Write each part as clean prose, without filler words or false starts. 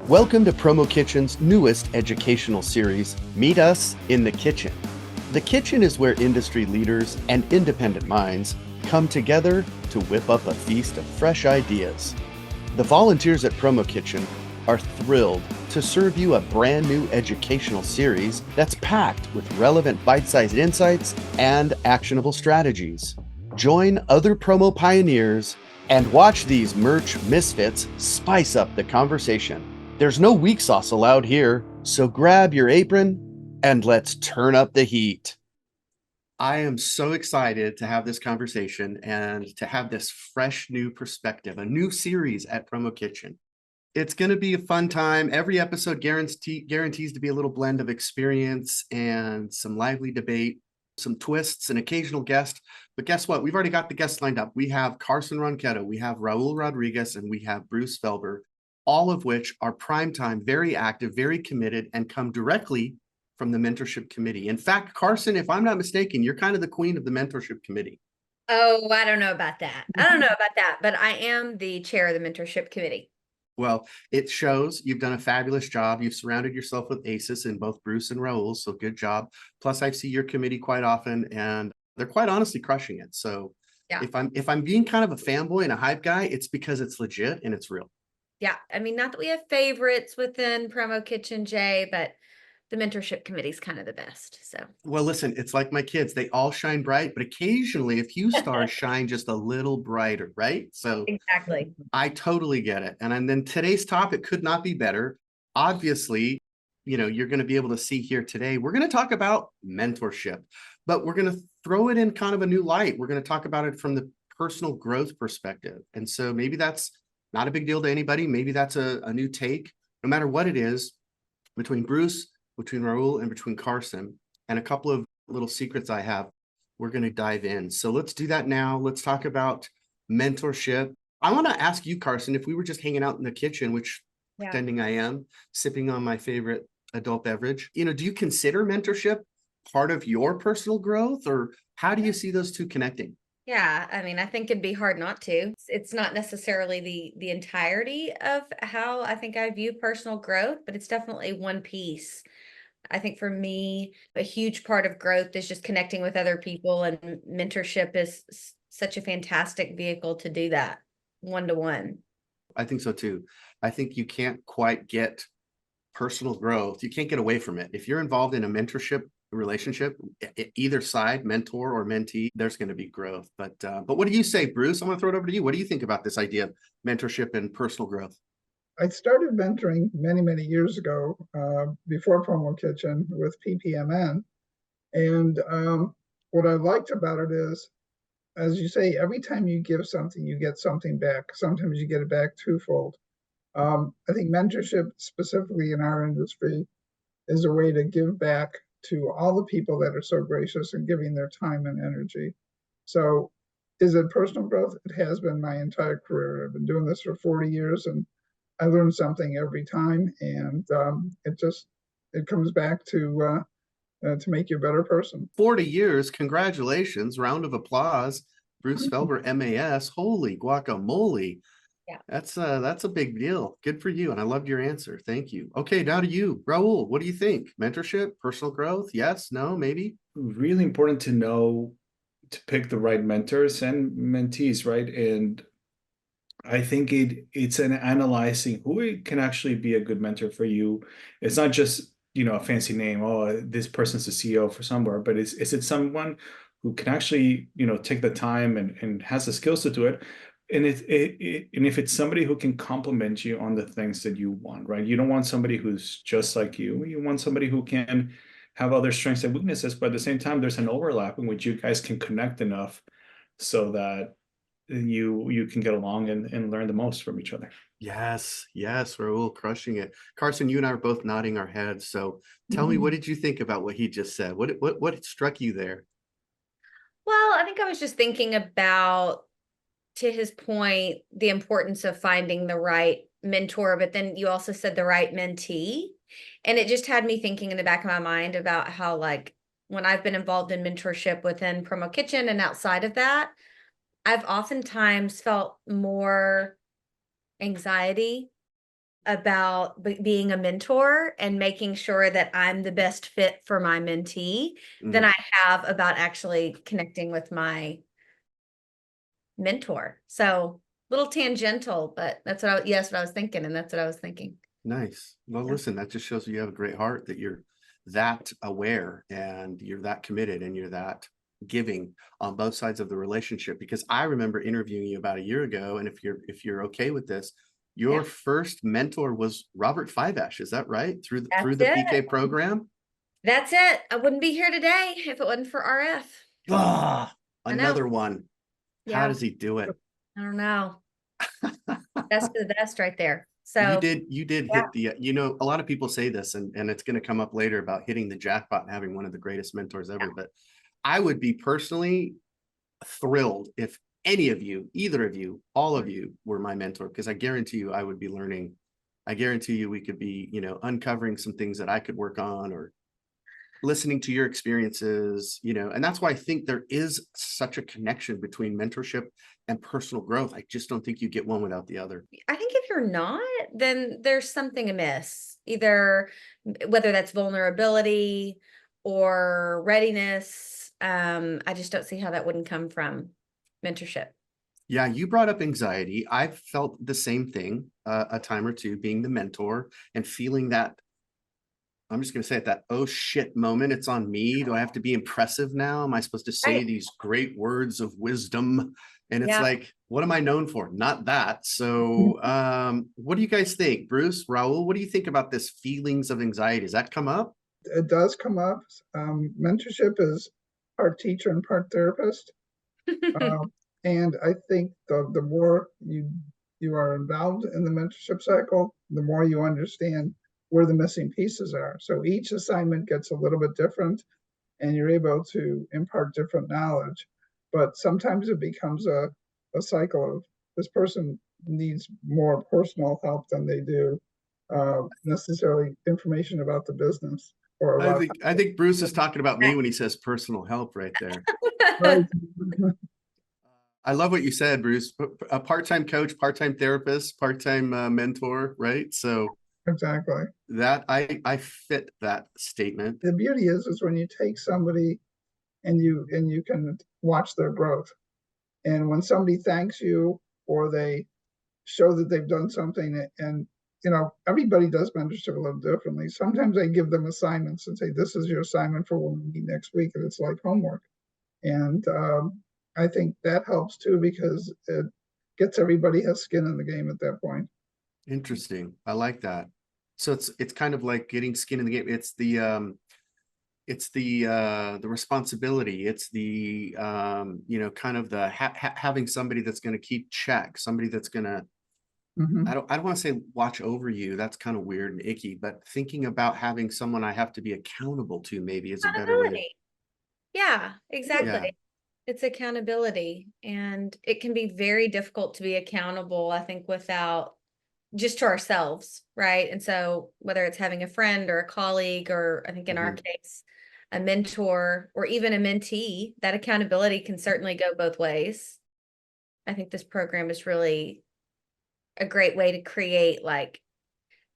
Welcome to PromoKitchen's newest educational series, Meet Us in the Kitchen. The kitchen is where industry leaders and independent minds come together to whip up a feast of fresh ideas. The volunteers at PromoKitchen are thrilled to serve you a brand new educational series that's packed with relevant bite-sized insights and actionable strategies. Join other promo pioneers and watch these merch misfits spice up the conversation. There's no weak sauce allowed here, so grab your apron and let's turn up the heat. I am so excited to have this conversation and to have this fresh new perspective, a new series at PromoKitchen. It's going to be a fun time. Every episode guarantees to be a little blend of experience and some lively debate, some twists, an occasional guest. But guess what? We've already got the guests lined up. We have Carson Ronquetto, we have Raul Rodriguez, and we have Bruce Felber, all of which are primetime, very active, very committed, and come directly from the Mentorship Committee. In fact, Carson, if I'm not mistaken, you're kind of the queen of the Mentorship Committee. Oh, I don't know about that. I don't know about that, but I am the chair of the mentorship committee. Well, it shows you've done a fabulous job. You've surrounded yourself with aces in both Bruce and Raul, so good job. Plus, I see your committee quite often, and they're quite honestly crushing it. So Yeah. if I'm being kind of a fanboy and a hype guy, it's because it's legit and it's real. Yeah. I mean, not that we have favorites within PromoKitchen, Jay, but the mentorship committee is kind of the best. So Well, listen, it's like my kids. They all shine bright, but occasionally a few stars shine just a little brighter, right? So exactly. I totally get it. And then today's topic could not be better. Obviously, you're going to be able to see here today. We're going to talk about mentorship, but we're going to throw it in kind of a new light. We're going to talk about it from the personal growth perspective. And so maybe that's not a big deal to anybody. Maybe that's a new take. No matter what it is, between Bruce, between Raul, and between Carson, and a couple of little secrets I have, we're going to dive in. So let's do that now. Let's talk about mentorship. I want to ask you, Carson, if we were just hanging out in the kitchen, which Yeah. pretending I am, sipping on my favorite adult beverage, do you consider mentorship part of your personal growth, or how do you see those two connecting? Yeah, I mean, I think it'd be hard not to. It's not necessarily the entirety of how I think I view personal growth, but it's definitely one piece. I think for me, a huge part of growth is just connecting with other people, and mentorship is such a fantastic vehicle to do that one to one. I think so too. I think you can't quite get personal growth. You can't get away from it. If you're involved in a mentorship relationship, either side, mentor or mentee, there's going to be growth. But what do you say, Bruce? I'm going to throw it over to you. What do you think about this idea of mentorship and personal growth? I started mentoring many, many years ago, before PromoKitchen with PPMN. And what I liked about it is, as you say, every time you give something, you get something back. Sometimes you get it back twofold. I think mentorship, specifically in our industry, is a way to give back to all the people that are so gracious and giving their time and energy. So, is it personal growth? It has been my entire career. I've been doing this for 40 years, and I learn something every time, and it comes back to make you a better person. 40 years. Congratulations. Round of applause. Bruce Felber, MAS. Holy guacamole. Yeah. That's a big deal. Good for you. And I loved your answer. Thank you. Okay, now to you, Raul. What do you think? Mentorship, personal growth? Yes, no, maybe? Really important to know to pick the right mentors and mentees, right? And I think it's an analyzing who can actually be a good mentor for you. It's not just, a fancy name. Oh, this person's the CEO for somewhere, but is it someone who can actually, take the time and has the skills to do it? And and if it's somebody who can complement you on the things that you want, right? You don't want somebody who's just like you. You want somebody who can have other strengths and weaknesses, but at the same time, there's an overlap in which you guys can connect enough so that you can get along and learn the most from each other. Yes, yes, Raul, crushing it. Carson, you and I are both nodding our heads. So tell me, what did you think about what he just said? What struck you there? Well, I think I was just thinking about, to his point, the importance of finding the right mentor, but then you also said the right mentee. And it just had me thinking in the back of my mind about how, like, when I've been involved in mentorship within PromoKitchen and outside of that, I've oftentimes felt more anxiety about being a mentor and making sure that I'm the best fit for my mentee than I have about actually connecting with my mentor. So little tangential, but that's what what I was thinking. And that's what I was thinking. Nice. Well, Yeah. listen, that just shows you have a great heart, that you're that aware and you're that committed and you're that giving on both sides of the relationship. Because I remember interviewing you about a year ago, and if you're okay with this, your Yeah. first mentor was Robert Fiveash. Is that right? Through That's the it. PK program? That's it. I wouldn't be here today if it wasn't for RF. Ah, I know. another one. How Yeah. does he do it? I don't know. Best of the best right there. You So did yeah. hit the, a lot of people say this, and it's going to come up later about hitting the jackpot and having one of the greatest mentors ever. But I would be personally thrilled if any of you, either of you, all of you were my mentor, because I guarantee you I would be learning. I guarantee you we could be, uncovering some things that I could work on, or listening to your experiences, and that's why I think there is such a connection between mentorship and personal growth. I just don't think you get one without the other. I think if you're not, then there's something amiss, either whether that's vulnerability or readiness. I just don't see how that wouldn't come from mentorship. Yeah, you brought up anxiety. I've felt the same thing a time or two, being the mentor and feeling that, I'm just going to say it, that, oh shit moment. It's on me. Do I have to be impressive now? Am I supposed to say Right. these great words of wisdom? And it's Yeah. like, what am I known for? Not that. So what do you guys think? Bruce, Raul, what do you think about this feelings of anxiety? Does that come up? It does come up. Mentorship is part teacher and part therapist. And I think the more you are involved in the mentorship cycle, the more you understand where the missing pieces are. So each assignment gets a little bit different, and you're able to impart different knowledge. But sometimes it becomes a cycle of this person needs more personal help than they do necessarily information about the business or about. I think Bruce is talking about me when he says personal help right there. Right. I love what you said, Bruce. A part-time coach, part-time therapist, part-time mentor, right? So Exactly. that I fit that statement. The beauty is when you take somebody and you can watch their growth. And when somebody thanks you or they show that they've done something, and everybody does mentorship a little differently. Sometimes I give them assignments and say, this is your assignment for when we meet next week, and it's like homework. And I think that helps too, because it gets everybody has skin in the game at that point. Interesting. I like that. So it's kind of like getting skin in the game. It's the responsibility. It's the kind of the having somebody that's going to keep check, somebody that's going to, I don't want to say watch over you. That's kind of weird and icky, but thinking about having someone I have to be accountable to maybe is a better way. Yeah, exactly. Yeah. It's accountability, and it can be very difficult to be accountable, I think, without just to ourselves, right? And so whether it's having a friend or a colleague, or I think in our case, a mentor or even a mentee, that accountability can certainly go both ways. I think this program is really a great way to create like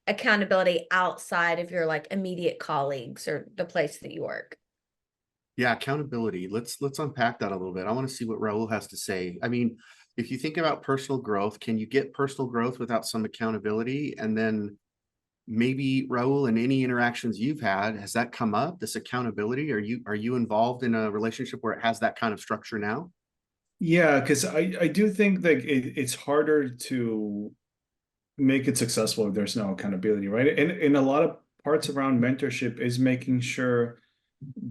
accountability outside of your like immediate colleagues or the place that you work. Yeah, accountability. Let's unpack that a little bit. I want to see what Raul has to say. I mean, if you think about personal growth, can you get personal growth without some accountability? And then maybe, Raul, in any interactions you've had, has that come up, this accountability? Are you involved in a relationship where it has that kind of structure now? Yeah, because I do think that it's harder to make it successful if there's no accountability, right? And in a lot of parts around mentorship is making sure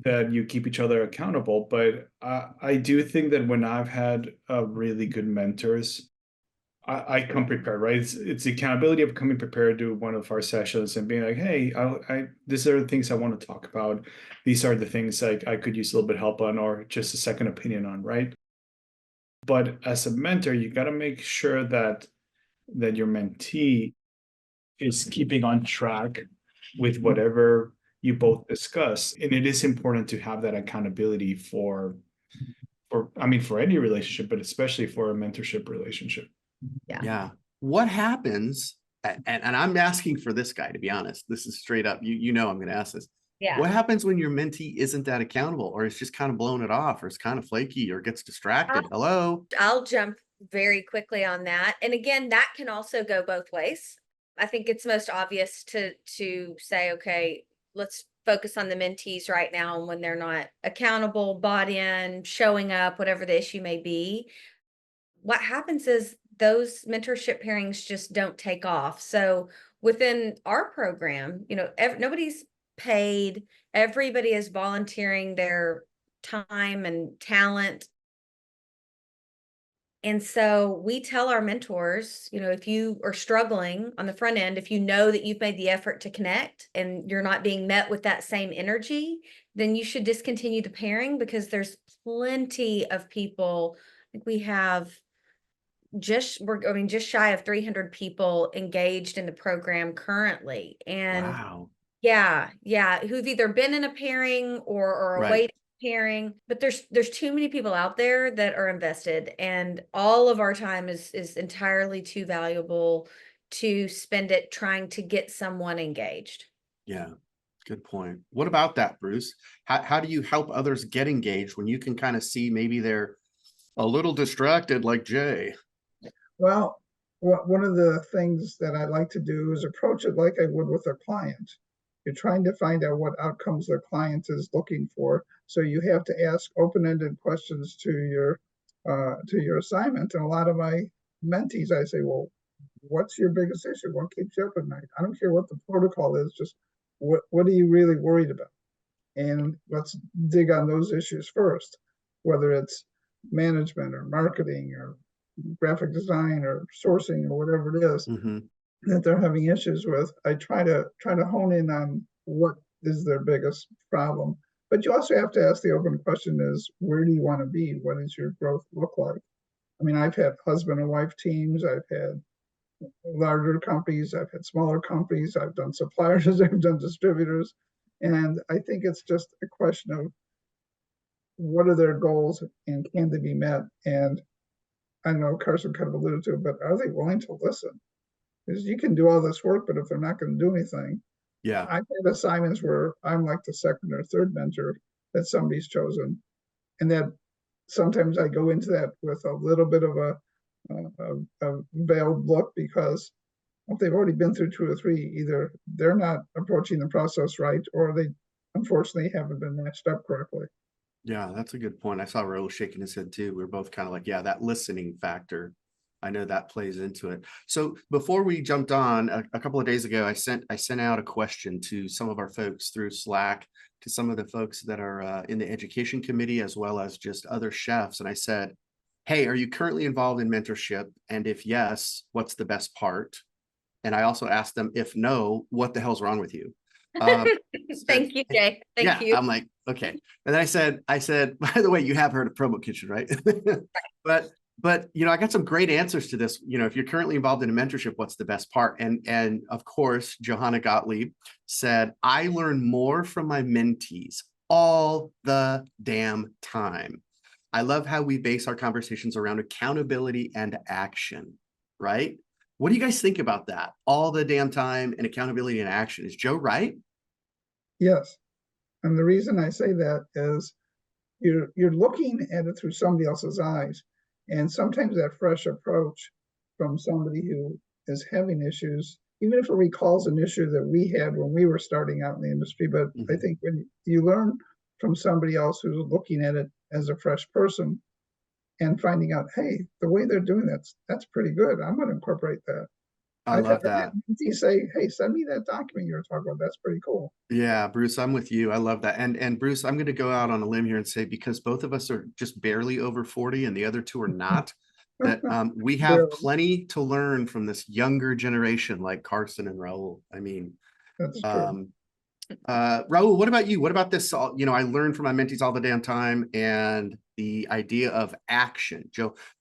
that you keep each other accountable. But I do think that when I've had really good mentors, I come prepared, right? It's the accountability of coming prepared to one of our sessions and being like, hey, these are the things I want to talk about. These are the things like I could use a little bit of help on, or just a second opinion on, right? But as a mentor, you got to make sure that your mentee is keeping on track with whatever you both discuss. And it is important to have that accountability for any relationship, but especially for a mentorship relationship. Yeah. Yeah. What happens and I'm asking for this guy, to be honest. This is straight up. You know I'm going to ask this. Yeah. What happens when your mentee isn't that accountable, or is just kind of blowing it off, or is kind of flaky, or gets distracted? Hello? I'll jump very quickly on that. And again, that can also go both ways. I think it's most obvious to say, okay, let's focus on the mentees right now, and when they're not accountable, bought in, showing up, whatever the issue may be. What happens is those mentorship pairings just don't take off. So within our program, nobody's paid, everybody is volunteering their time and talent. And so we tell our mentors, if you are struggling on the front end, if you know that you've made the effort to connect and you're not being met with that same energy, then you should discontinue the pairing, because there's plenty of people. I think we have just shy of 300 people engaged in the program currently. And Wow. yeah, who've either been in a pairing or are Right. awaiting a pairing. But there's too many people out there that are invested, and all of our time is entirely too valuable to spend it trying to get someone engaged. Yeah. Good point. What about that, Bruce? How do you help others get engaged when you can kind of see maybe they're a little distracted, like Jay? Well, one of the things that I like to do is approach it like I would with a client. You're trying to find out what outcomes the client is looking for. So you have to ask open-ended questions to your assignment. And a lot of my mentees, I say, well, what's your biggest issue? What keeps you up at night? I don't care what the protocol is, just what are you really worried about? And let's dig on those issues first, whether it's management or marketing or graphic design or sourcing or whatever it is Mm-hmm. that they're having issues with. I try to hone in on what is their biggest problem. But you also have to ask the open question is, where do you want to be? What does your growth look like? I mean, I've had husband and wife teams, I've had larger companies, I've had smaller companies, I've done suppliers, I've done distributors. And I think it's just a question of what are their goals and can they be met? And I know Carson kind of alluded to it, but are they willing to listen? Because you can do all this work, but if they're not going to do anything, Yeah. I've had assignments where I'm like the second or third mentor that somebody's chosen, and that sometimes I go into that with a little bit of a veiled look, because if they've already been through 2 or 3, either they're not approaching the process right, or they unfortunately haven't been matched up correctly. Yeah, that's a good point. I saw Raul shaking his head too. We are both kind of like, yeah, that listening factor. I know that plays into it. So before we jumped on, a couple of days ago, I sent out a question to some of our folks through Slack, to some of the folks that are in the education committee, as well as just other chefs. And I said, hey, are you currently involved in mentorship? And if yes, what's the best part? And I also asked them, if no, what the hell's wrong with you? Thank you, Jay. Thank you. I'm like, okay. And then I said, by the way, you have heard of PromoKitchen, right? but I got some great answers to this. If you're currently involved in a mentorship, what's the best part? And of course, Johanna Gottlieb said, I learn more from my mentees all the damn time. I love how we base our conversations around accountability and action, right? What do you guys think about that? All the damn time and accountability and action. Is Joe right? Yes. And the reason I say that is you're looking at it through somebody else's eyes. And sometimes that fresh approach from somebody who is having issues, even if it recalls an issue that we had when we were starting out in the industry, but I think when you learn from somebody else who's looking at it as a fresh person and finding out, hey, the way they're doing that's pretty good. I'm going to incorporate that. I love that. You say, hey, send me that document you were talking about. That's pretty cool. Yeah, Bruce, I'm with you. I love that. And Bruce, I'm going to go out on a limb here and say, because both of us are just barely over 40 and the other two are not, that we have plenty to learn from this younger generation like Carson and Raul. I mean, that's true. Raul, what about you? What about this? I learn from my mentees all the damn time, and the idea of action.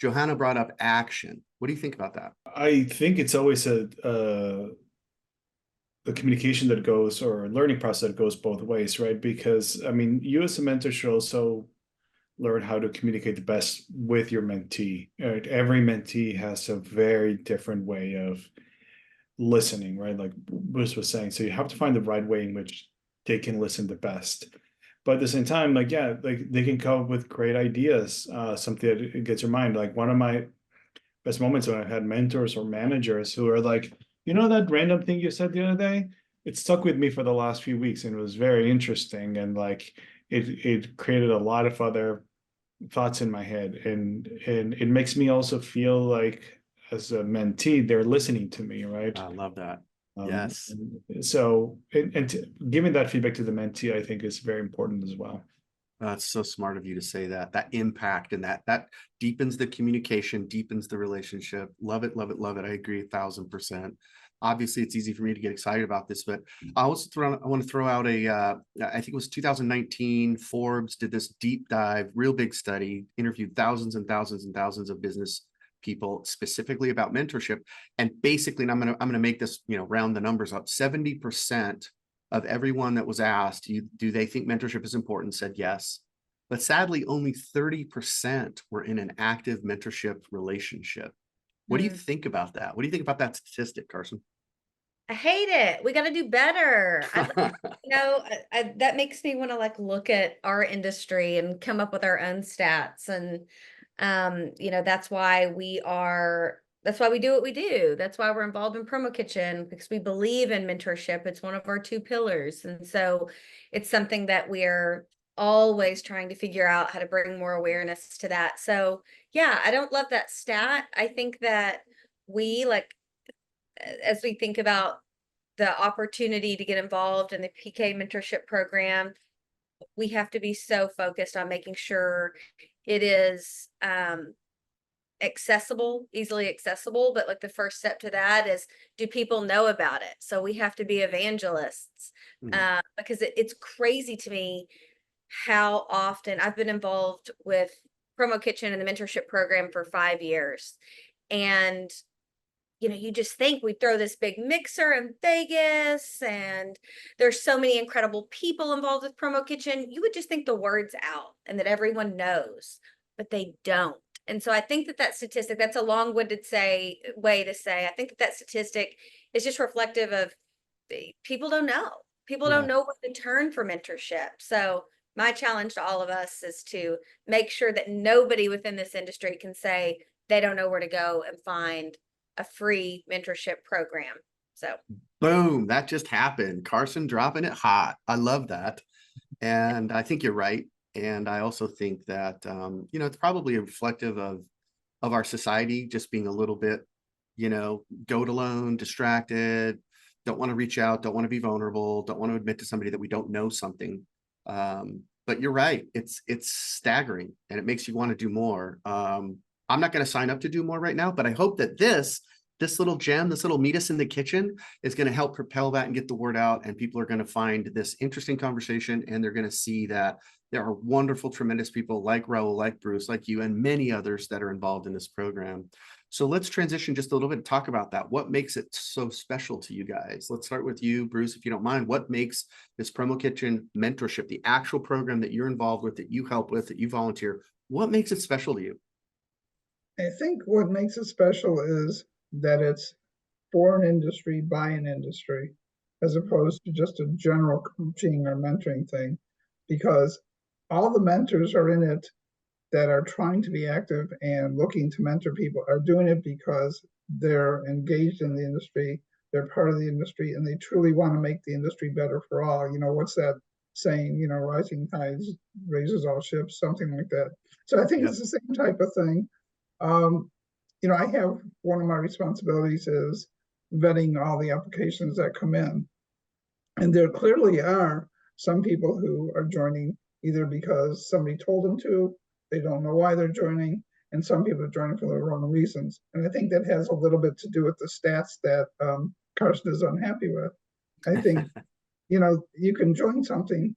Johanna brought up action. What do you think about that? I think it's always a communication that goes, or a learning process that goes both ways, right? Because I mean, you as a mentor should also learn how to communicate the best with your mentee. Right? Every mentee has a very different way of listening, right? Like Bruce was saying. So you have to find the right way in which they can listen the best. But at the same time, like, yeah, like they can come up with great ideas, something that gets your mind. Like one of my best moments when I've had mentors or managers who are like, you know, that random thing you said the other day, it stuck with me for the last few weeks and it was very interesting. And like it created a lot of other thoughts in my head. And it makes me also feel like as a mentee, they're listening to me, right? I love that. Um, Yes. so giving that feedback to the mentee, I think is very important as well. That's so smart of you to say that. That impact and that deepens the communication, deepens the relationship. Love it, love it, love it. I agree 1,000%. Obviously, it's easy for me to get excited about this, but I want to throw out I think it was 2019, Forbes did this deep dive, real big study, interviewed thousands and thousands and thousands of business people specifically about mentorship. And basically, and I'm gonna make this, round the numbers up, 70% of everyone that was asked, do they think mentorship is important, said yes. But sadly, only 30% were in an active mentorship relationship. What do you think about that? What do you think about that statistic, Carson? I hate it. We got to do better. That makes me want to like look at our industry and come up with our own stats. And, that's why that's why we do what we do. That's why we're involved in PromoKitchen, because we believe in mentorship. It's one of our 2 pillars. And so it's something that we're always trying to figure out how to bring more awareness to that. So yeah, I don't love that stat. I think that as we think about the opportunity to get involved in the PK mentorship program, we have to be so focused on making sure it is easily accessible. But like the first step to that is, do people know about it? So we have to be evangelists, because it's crazy to me how often I've been involved with PromoKitchen and the mentorship program for 5 years. And you just think we throw this big mixer in Vegas and there's so many incredible people involved with PromoKitchen. You would just think the word's out and that everyone knows, but they don't. And so I think that statistic, that's a long-winded way to say, I think that statistic is just reflective of people don't know. People don't know where to turn for mentorship. So my challenge to all of us is to make sure that nobody within this industry can say they don't know where to go and find a free mentorship program. So Boom, that just happened. Carson dropping it hot. I love that. And I think you're right. And I also think that, it's probably reflective of our society just being a little bit, go it alone, distracted, don't want to reach out, don't want to be vulnerable, don't want to admit to somebody that we don't know something. But you're right. It's staggering and it makes you want to do more. I'm not going to sign up to do more right now, but I hope that this little gem, this little meet us in the kitchen is going to help propel that and get the word out. And people are going to find this interesting conversation and they're going to see that there are wonderful, tremendous people like Raul, like Bruce, like you, and many others that are involved in this program. So let's transition just a little bit and talk about that. What makes it so special to you guys? Let's start with you, Bruce, if you don't mind. What makes this PromoKitchen mentorship, the actual program that you're involved with, that you help with, that you volunteer, what makes it special to you? I think what makes it special is that it's for an industry, by an industry, as opposed to just a general coaching or mentoring thing, because all the mentors are in it that are trying to be active and looking to mentor people are doing it because they're engaged in the industry, they're part of the industry, and they truly want to make the industry better for all. What's that saying? Rising tides raises all ships, something like that. So I think it's the same type of thing. I have one of my responsibilities is vetting all the applications that come in. And there clearly are some people who are joining either because somebody told them to, they don't know why they're joining, and some people are joining for the wrong reasons. And I think that has a little bit to do with the stats that Carson is unhappy with. I think, you can join something,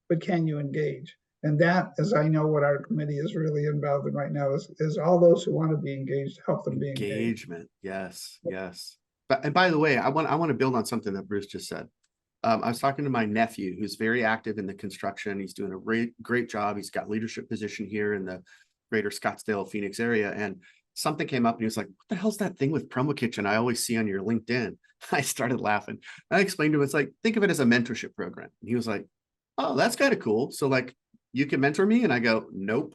but can you engage? And that, as I know what our committee is really involved in right now, is all those who want to be engaged, help them be engaged. Engagement, yes. And by the way, I want to build on something that Bruce just said. I was talking to my nephew, who's very active in the construction. He's doing a great job. He's got leadership position here in the greater Scottsdale, Phoenix area. And something came up and he was like, what the hell's that thing with PromoKitchen I always see on your LinkedIn? I started laughing. I explained to him, it's like, think of it as a mentorship program. And he was like, oh, that's kind of cool. So like, you can mentor me? And I go, nope.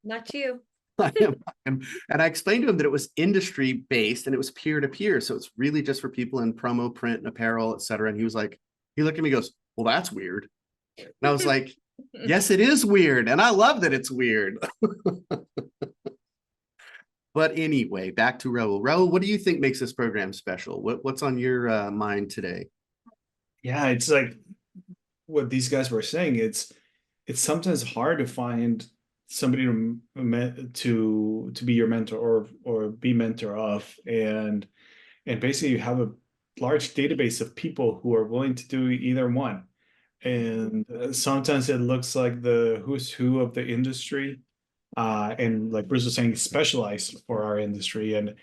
Not you. And I explained to him that it was industry based and it was peer to peer. So it's really just for people in promo, print, and apparel, et cetera. And he was like, he looked at me and goes, well, that's weird. And I was like, yes, it is weird. And I love that it's weird. But anyway, back to Raul. Raul, what do you think makes this program special? What's on your mind today? Yeah, it's like what these guys were saying. It's sometimes hard to find somebody to be your mentor or be mentor of, and basically you have a large database of people who are willing to do either one. And sometimes it looks like the who's who of the industry, and like Bruce was saying, specialized for our industry, and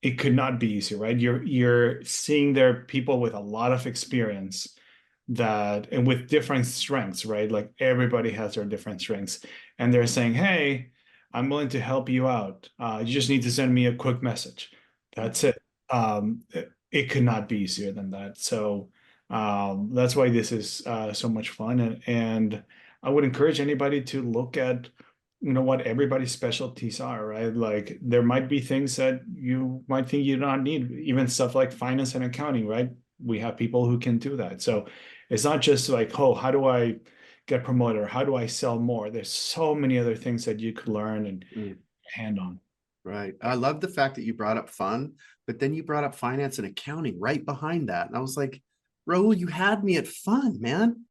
it could not be easy, right? You're seeing there people with a lot of experience that and with different strengths, right? Like everybody has their different strengths, and they're saying, "Hey, I'm willing to help you out. You just need to send me a quick message. That's it." It could not be easier than that. So that's why this is so much fun, and I would encourage anybody to look at what everybody's specialties are, right? Like there might be things that you might think you don't need, even stuff like finance and accounting, right? We have people who can do that. So it's not just like, oh, how do I get promoted or how do I sell more? There's so many other things that you could learn and hand on. Right. I love the fact that you brought up fun, but then you brought up finance and accounting right behind that. And I was like, Raul, you had me at fun, man.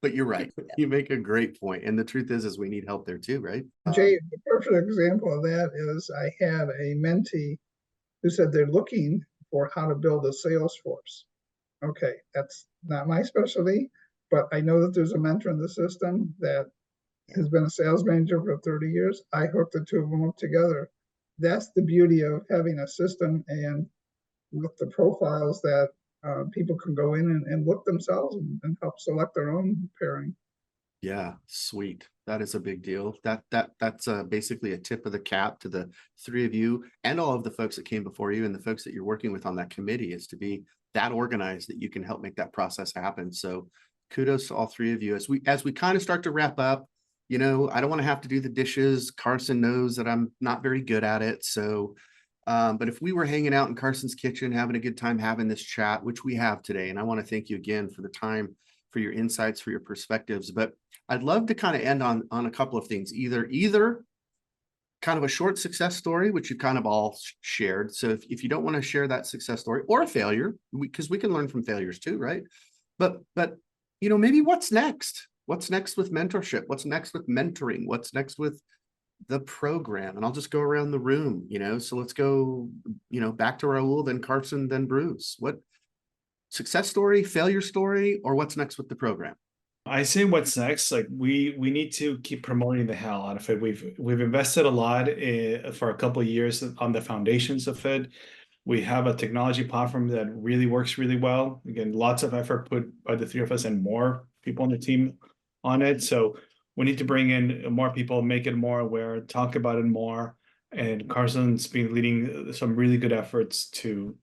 But you're right. You make a great point. And the truth is we need help there too, right? Jay, the perfect example of that is I had a mentee who said they're looking for how to build a sales force. Okay, that's not my specialty, but I know that there's a mentor in the system that has been a sales manager for 30 years. I hooked the two of them up together. That's the beauty of having a system and with the profiles that people can go in and look themselves and help select their own pairing. Yeah, sweet. That is a big deal. That's basically a tip of the cap to the three of you and all of the folks that came before you and the folks that you're working with on that committee, is to be that organized that you can help make that process happen. So kudos to all three of you. As we kind of start to wrap up, I don't want to have to do the dishes. Carson knows that I'm not very good at it. So but if we were hanging out in Carson's kitchen, having a good time having this chat, which we have today, and I want to thank you again for the time, for your insights, for your perspectives, but I'd love to kind of end on a couple of things, either kind of a short success story, which you kind of all shared. So if you don't want to share that success story, or a failure, because we can learn from failures too, right? But maybe what's next? What's next with mentorship? What's next with mentoring? What's next with the program? And I'll just go around the room, so let's go, back to Raul, then Carson, then Bruce. What success story, failure story, or what's next with the program? I say what's next. Like we need to keep promoting the hell out of it. We've invested a lot for a couple of years on the foundations of it. We have a technology platform that really works really well. Again, lots of effort put by the three of us and more people on the team on it. So we need to bring in more people, make it more aware, talk about it more. And Carson's been leading some really good efforts to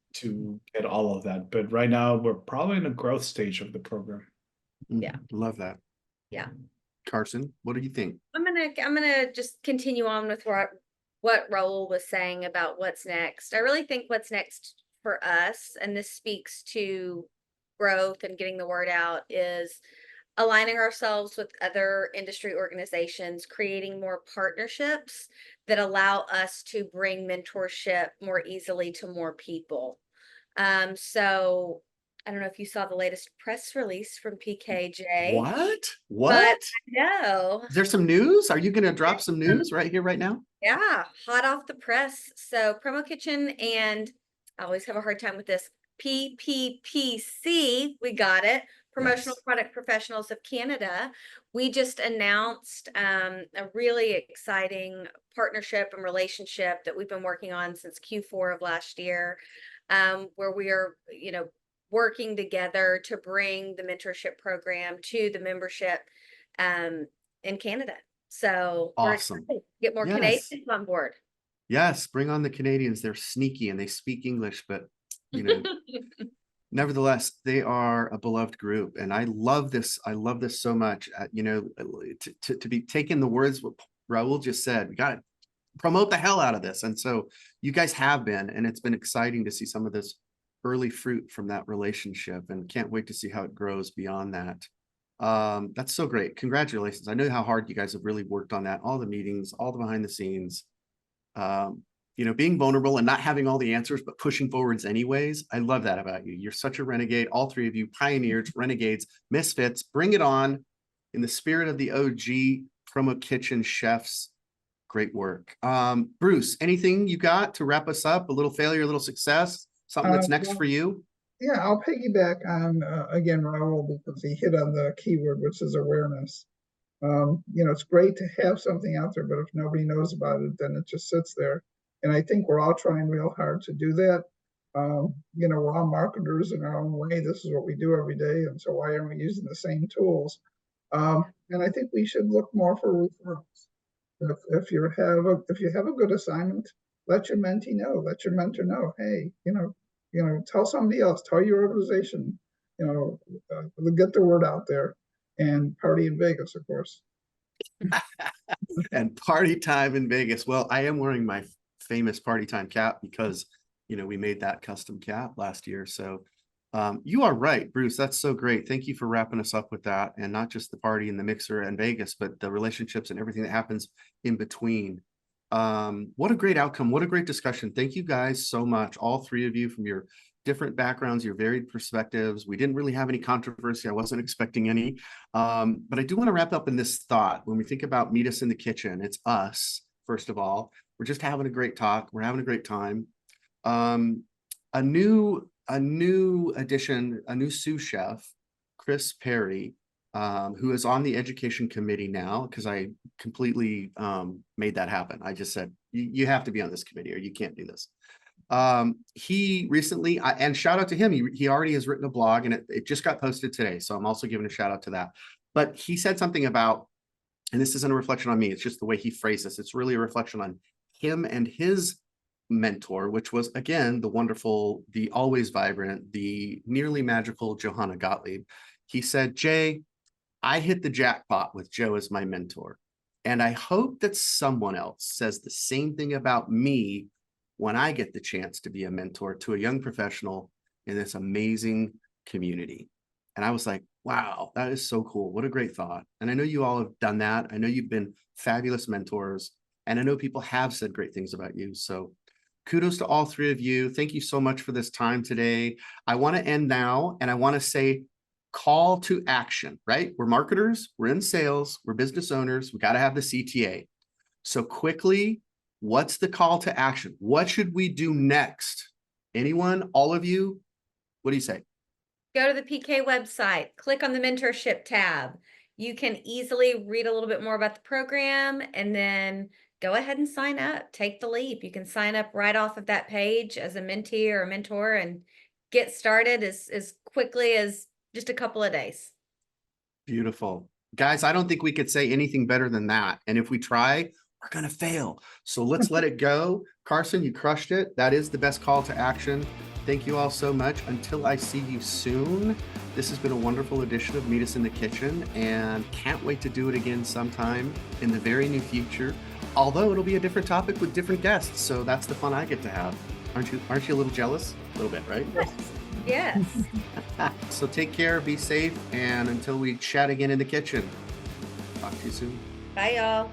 get all of that. But right now we're probably in a growth stage of the program. Yeah. Love that. Yeah. Carson, what do you think? I'm gonna just continue on with what Raul was saying about what's next. I really think what's next for us, and this speaks to growth and getting the word out, is aligning ourselves with other industry organizations, creating more partnerships that allow us to bring mentorship more easily to more people. So I don't know if you saw the latest press release from PKJ. What? But no. Is there some news? Are you going to drop some news right here, right now? Yeah, hot off the press. So PromoKitchen, and I always have a hard time with this, PPPC, we got it, Promotional Yes. Product Professionals of Canada. We just announced a really exciting partnership and relationship that we've been working on since Q4 of last year, where we are, working together to bring the mentorship program to the membership in Canada. So we're Awesome. excited to get more Yes. Canadians on board. Yes, bring on the Canadians. They're sneaky and they speak English, but you know, nevertheless, they are a beloved group, and I love this. I love this so much. To be taking the words what Raul just said, we got to promote the hell out of this, and so you guys have been, and it's been exciting to see some of this early fruit from that relationship, and can't wait to see how it grows beyond that. That's so great. Congratulations. I know how hard you guys have really worked on that. All the meetings, all the behind the scenes. Being vulnerable and not having all the answers, but pushing forwards anyways. I love that about you. You're such a renegade. All three of you, pioneers, renegades, misfits, bring it on in the spirit of the OG PromoKitchen chefs. Great work. Bruce, anything you got to wrap us up? A little failure, a little success, something that's next for you? Yeah, I'll piggyback on, again, Raul, because he hit on the keyword, which is awareness. It's great to have something out there, but if nobody knows about it, then it just sits there. And I think we're all trying real hard to do that. We're all marketers in our own way. This is what we do every day. And so why aren't we using the same tools? And I think we should look more for referrals. If you have a good assignment, let your mentee know, let your mentor know, hey, tell somebody else, tell your organization, get the word out there, and party in Vegas, of course. And party time in Vegas. Well, I am wearing my famous party time cap because, we made that custom cap last year. So you are right, Bruce. That's so great. Thank you for wrapping us up with that. And not just the party and the mixer and Vegas, but the relationships and everything that happens in between. What a great outcome. What a great discussion. Thank you guys so much. All three of you, from your different backgrounds, your varied perspectives. We didn't really have any controversy. I wasn't expecting any. But I do want to wrap up in this thought. When we think about Meet Us in the Kitchen, it's us, first of all. We're just having a great talk. We're having a great time. A new addition, a new sous chef, Chris Perry, who is on the education committee now, because I completely made that happen. I just said, you have to be on this committee or you can't do this. He recently, and shout out to him, he already has written a blog and it just got posted today. So I'm also giving a shout out to that. But he said something about, and this isn't a reflection on me, it's just the way he phrased this. It's really a reflection on him and his mentor, which was, again, the wonderful, the always vibrant, the nearly magical Johanna Gottlieb. He said, Jay, I hit the jackpot with Joe as my mentor. And I hope that someone else says the same thing about me when I get the chance to be a mentor to a young professional in this amazing community. And I was like, wow, that is so cool. What a great thought. And I know you all have done that. I know you've been fabulous mentors. And I know people have said great things about you. So kudos to all three of you. Thank you so much for this time today. I want to end now, and I want to say call to action, right? We're marketers, we're in sales, we're business owners, we got to have the CTA. So quickly, what's the call to action? What should we do next? Anyone, all of you, what do you say? Go to the PK website, click on the mentorship tab. You can easily read a little bit more about the program and then go ahead and sign up, take the leap. You can sign up right off of that page as a mentee or a mentor and get started as quickly as just a couple of days. Beautiful. Guys, I don't think we could say anything better than that. And if we try, we're going to fail. So let's let it go. Carson, you crushed it. That is the best call to action. Thank you all so much. Until I see you soon, this has been a wonderful edition of Meet Us in the Kitchen, and can't wait to do it again sometime in the very near future. Although it'll be a different topic with different guests. So that's the fun I get to have. Aren't you a little jealous? A little bit, right? Yes. So take care, be safe, and until we chat again in the kitchen, talk to you soon. Bye, y'all.